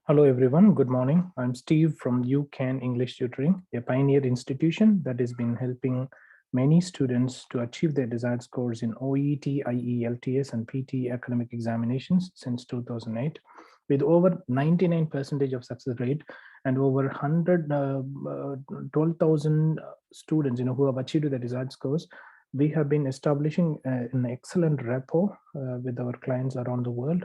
Hello everyone, good morning. I'm Steve from UCAN English Tutoring, a pioneer institution that has been helping many students to achieve their desired scores in OET, IELTS and PT academic examinations since 2008, with over 99% of success rate and over 12,000 students who have achieved their desired scores. We have been establishing an excellent rapport with our clients around the world.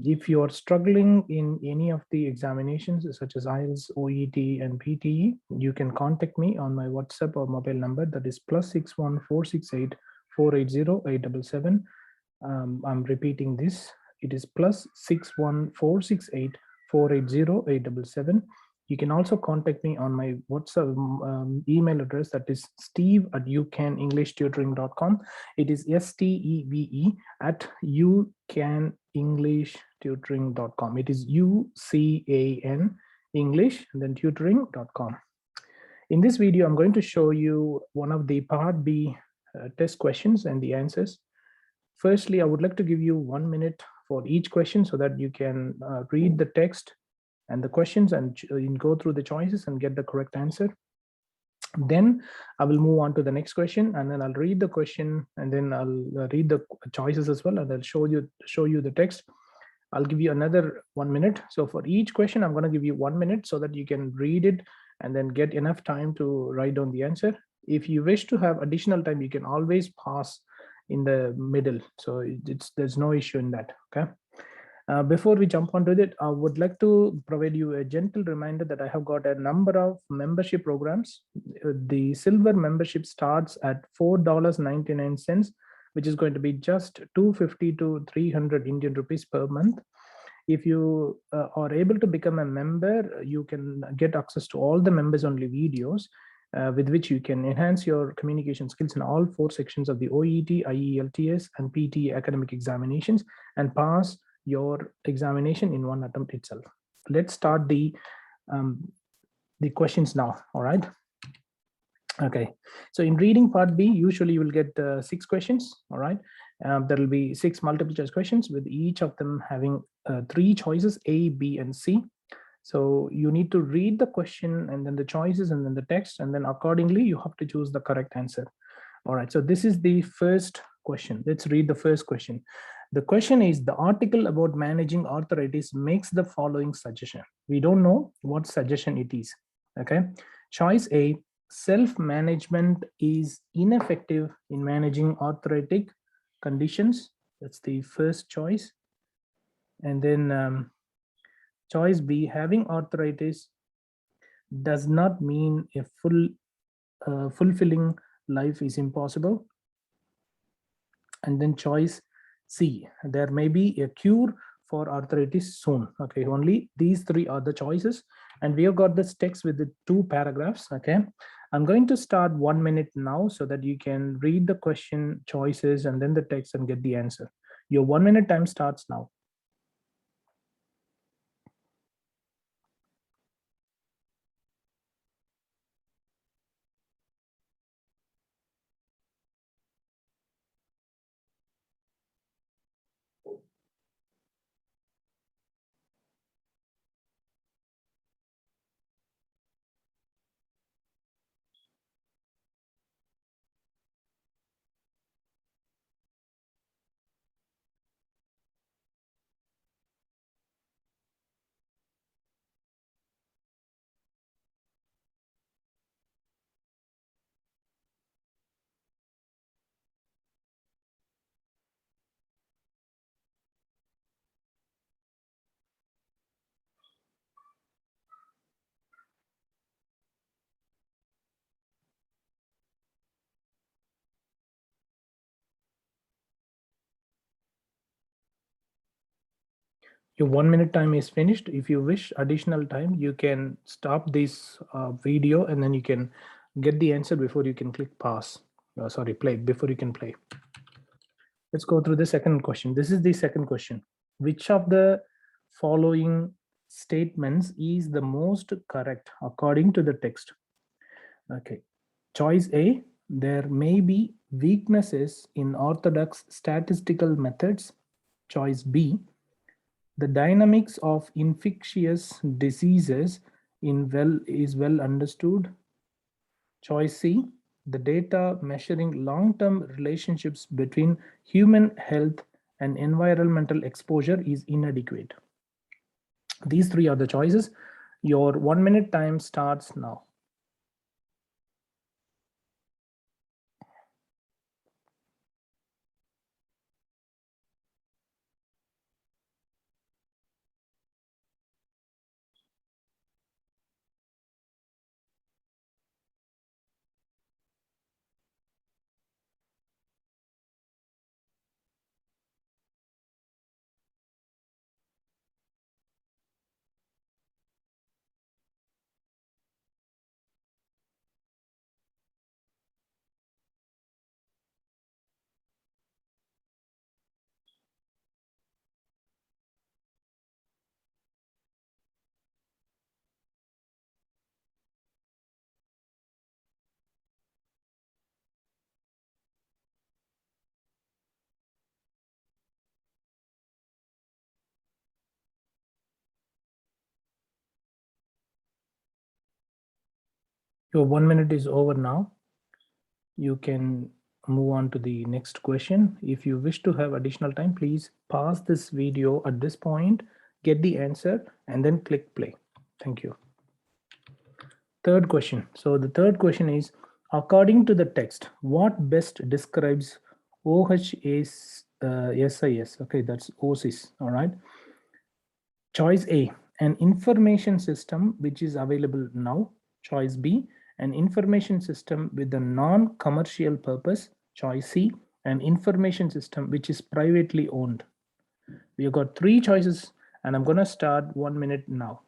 If you are struggling in any of the examinations such as IELTS, OET and PTE, you can contact me on my WhatsApp or mobile number, that is +61 468 480 877. I'm repeating this. It is +61 468 480 877. You can also contact me on my WhatsApp email address, that is steve@ucanenglishtutoring.com. It is steve@ucanenglishtutoring.com. It is UCAN English and then tutoring.com. In this video, I'm going to show you one of the Part B test questions and the answers. Firstly, I would like to give you 1 minute for each question so that you can read the text and the questions and go through the choices and get the correct answer. Then I will move on to the next question, and then I'll read the question, and then I'll read the choices as well, and I'll show you the text. I'll give you another 1 minute. So for each question, I'm going to give you 1 minute so that you can read it and then get enough time to write down the answer. If you wish to have additional time, you can always pause in the middle. So there's no issue in that. Okay. Before we jump onto it, I would like to provide you a gentle reminder that I have got a number of membership programs. The silver membership starts at $4.99, which is going to be just 250 to 300 Indian rupees per month. If you are able to become a member, you can get access to all the members only videos with which you can enhance your communication skills in all 4 sections of the OET, IELTS and PT academic examinations and pass your examination in one attempt itself. Let's start the questions now. All right. Okay. So in reading part B, usually you will get 6 questions. All right. There will be 6 multiple choice questions with each of them having 3 choices, A, B, and C. So you need to read the question and then the choices and then the text, and then accordingly you have to choose the correct answer. All right. So this is the first question. Let's read the first question. The question is, the article about managing arthritis makes the following suggestion. We don't know what suggestion it is. Okay. Choice A, self-management is ineffective in managing arthritic conditions. That's the first choice. And then choice B, having arthritis does not mean a fulfilling life is impossible. And then choice C, there may be a cure for arthritis soon. Okay, only these 3 are the choices, and we have got this text with the 2 paragraphs. Okay, I'm going to start 1 minute now so that you can read the question, choices, and then the text and get the answer. Your 1 minute time starts now. Your 1 minute time is finished. If you wish additional time, you can stop this video and then you can get the answer before you can click pause. Play, before you can play. Let's go through the second question. This is the second question. Which of the following statements is the most correct according to the text? Okay. Choice A, there may be weaknesses in orthodox statistical methods. Choice B, The dynamics of infectious diseases is well understood. Choice C, the data measuring long-term relationships between human health and environmental exposure is inadequate. These three are the choices. Your 1 minute time starts now. Your 1 minute is over now. You can move on to the next question. If you wish to have additional time, please pause this video at this point, get the answer, and then click play. Thank you. Third question. So the third question is, according to the text, what best describes OHSIS? Okay, that's OSIS, all right. Choice A, an information system which is available now. Choice B, an information system with a non-commercial purpose. Choice C, an information system which is privately owned. We have got three choices, and I'm going to start 1 minute now.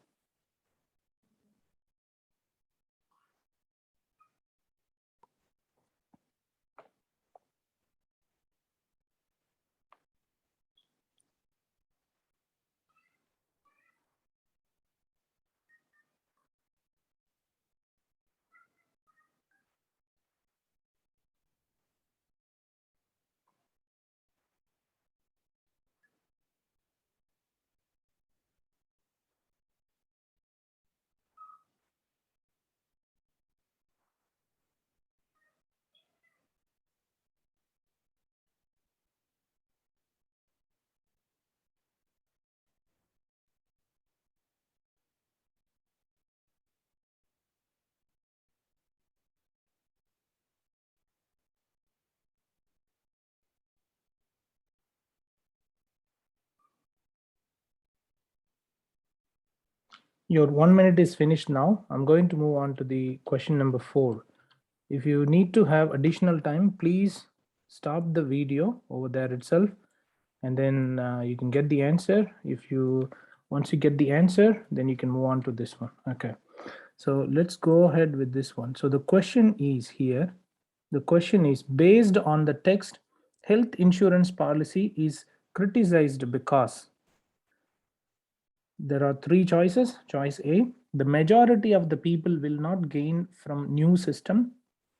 Your 1 minute is finished now. I'm going to move on to the question number 4. If you need to have additional time, please stop the video over there itself, and then you can get the answer. Once you get the answer, then you can move on to this one. Okay, so let's go ahead with this one. So the question is here. The question is, based on the text, health insurance policy is criticized because there are three choices. Choice A, the majority of the people will not gain from new system.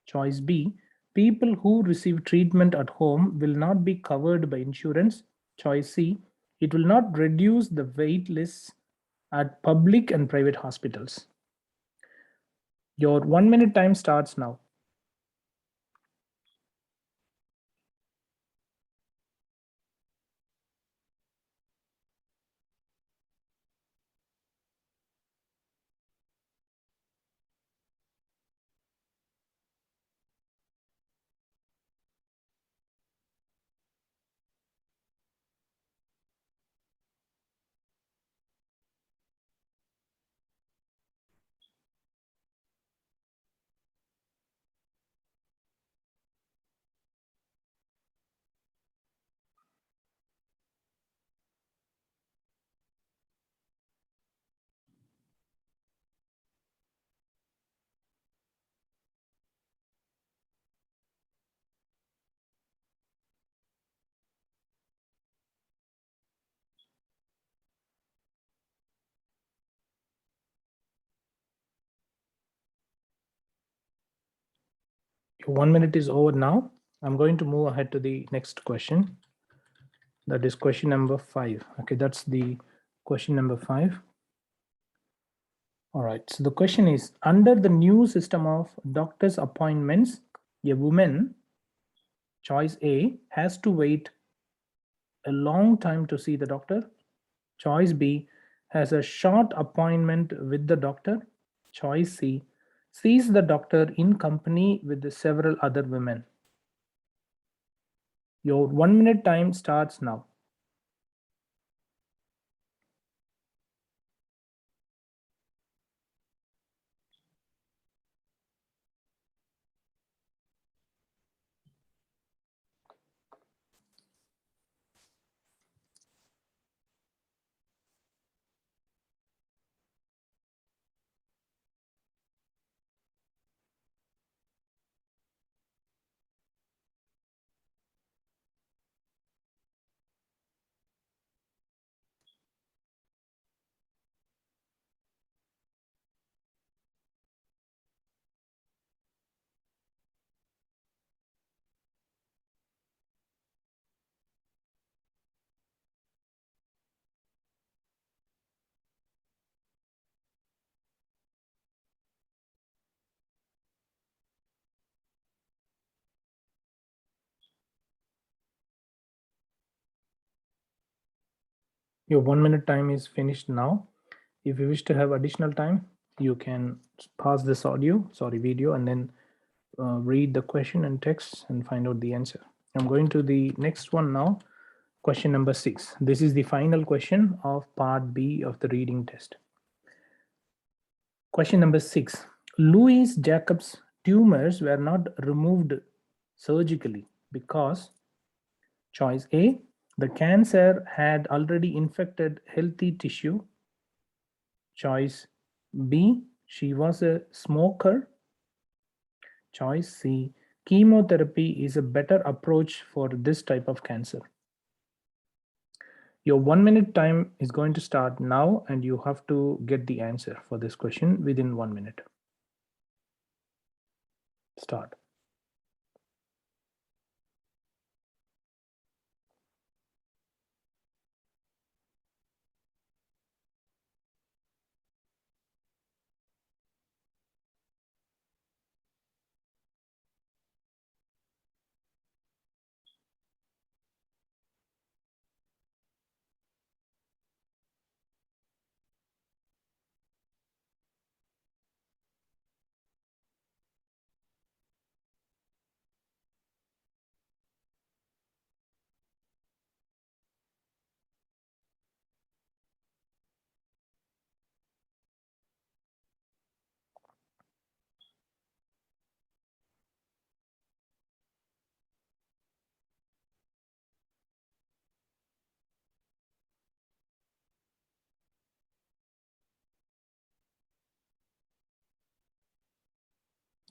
Choice B, people who receive treatment at home will not be covered by insurance. Choice C, it will not reduce the wait lists at public and private hospitals. Your 1 minute time starts now. Your 1 minute is over now. I'm going to move ahead to the next question. That is question number 5. Okay, that's the Question number 5. All right, so the question is, under the new system of doctor's appointments, a woman, choice A, has to wait a long time to see the doctor. Choice B, has a short appointment with the doctor. Choice C, sees the doctor in company with the several other women. Your 1 minute time starts now. Your 1 minute time is finished now. If you wish to have additional time, you can pause this video, and then read the question and text and find out the answer. I'm going to the next one now. Question number 6. This is the final question of part B of the reading test. Question number 6. Louis Jacobs' tumors were not removed surgically because choice A, the cancer had already infected healthy tissue. Choice B, she was a smoker. Choice C, chemotherapy is a better approach for this type of cancer. Your 1 minute time is going to start now, and you have to get the answer for this question within 1 minute. Start.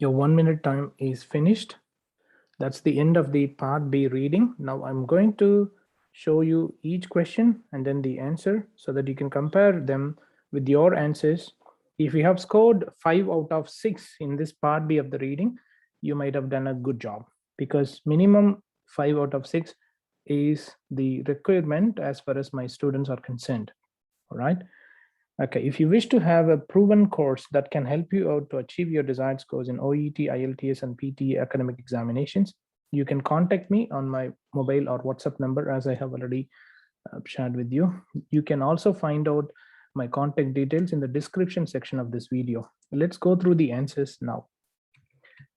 Your 1 minute time is finished. That's the end of the part B reading. Now I'm going to show you each question and then the answer so that you can compare them with your answers. If you have scored 5 out of 6 in this part B of the reading, you might have done a good job, because minimum 5 out of 6 is the requirement as far as my students are concerned. All right. Okay, if you wish to have a proven course that can help you out to achieve your desired scores in OET, IELTS, and PT academic examinations, you can contact me on my mobile or WhatsApp number, as I have already shared with you. You can also find out my contact details in the description section of this video. Let's go through the answers now.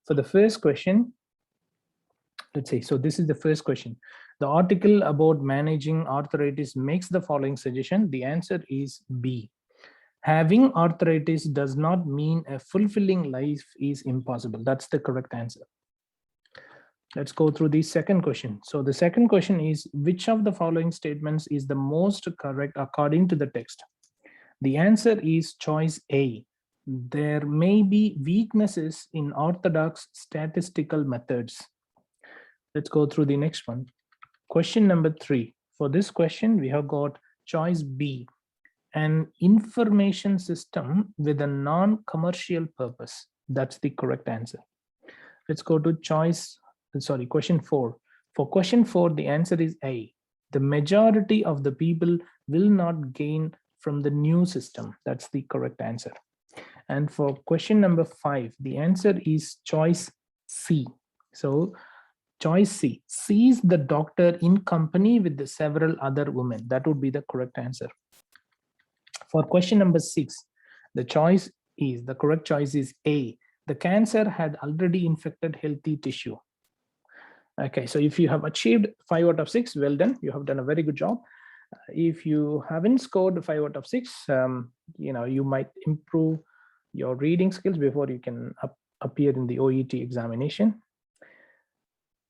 For the first question, let's say, so this is the first question. The article about managing arthritis makes the following suggestion. The answer is B. Having arthritis does not mean a fulfilling life is impossible. That's the correct answer. Let's go through the second question. So the second question is, which of the following statements is the most correct according to the text? The answer is choice A. There may be weaknesses in orthodox statistical methods. Let's go through the next one. Question number 3. For this question, we have got choice B. An information system with a non-commercial purpose. That's the correct answer. Let's go to question 4. For question 4, the answer is A. The majority of the people will not gain from the new system. That's the correct answer. And for question number 5, the answer is choice C. So choice C. C is the doctor in company with the several other women. That would be the correct answer. For question number 6, the correct choice is A. The cancer had already infected healthy tissue. Okay, so if you have achieved 5 out of 6, well done. You have done a very good job. If you haven't scored 5 out of 6, you might improve your reading skills before you can appear in the OET examination.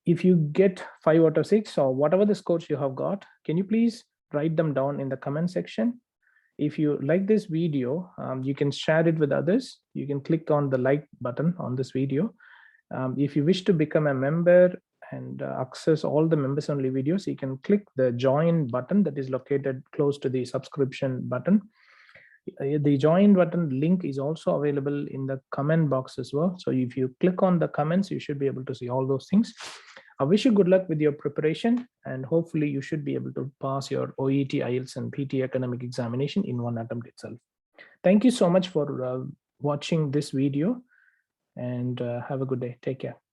If you get 5 out of 6 or whatever the scores you have got, can you please write them down in the comment section? If you like this video, you can share it with others. You can click on the like button on this video. If you wish to become a member and access all the members only videos, you can click the join button that is located close to the subscription button. The join button link is also available in the comment box as well. So if you click on the comments, you should be able to see all those things. I wish you good luck with your preparation, and hopefully you should be able to pass your OET, IELTS, and PT academic examination in one attempt itself. Thank you so much for watching this video, and have a good day. Take care.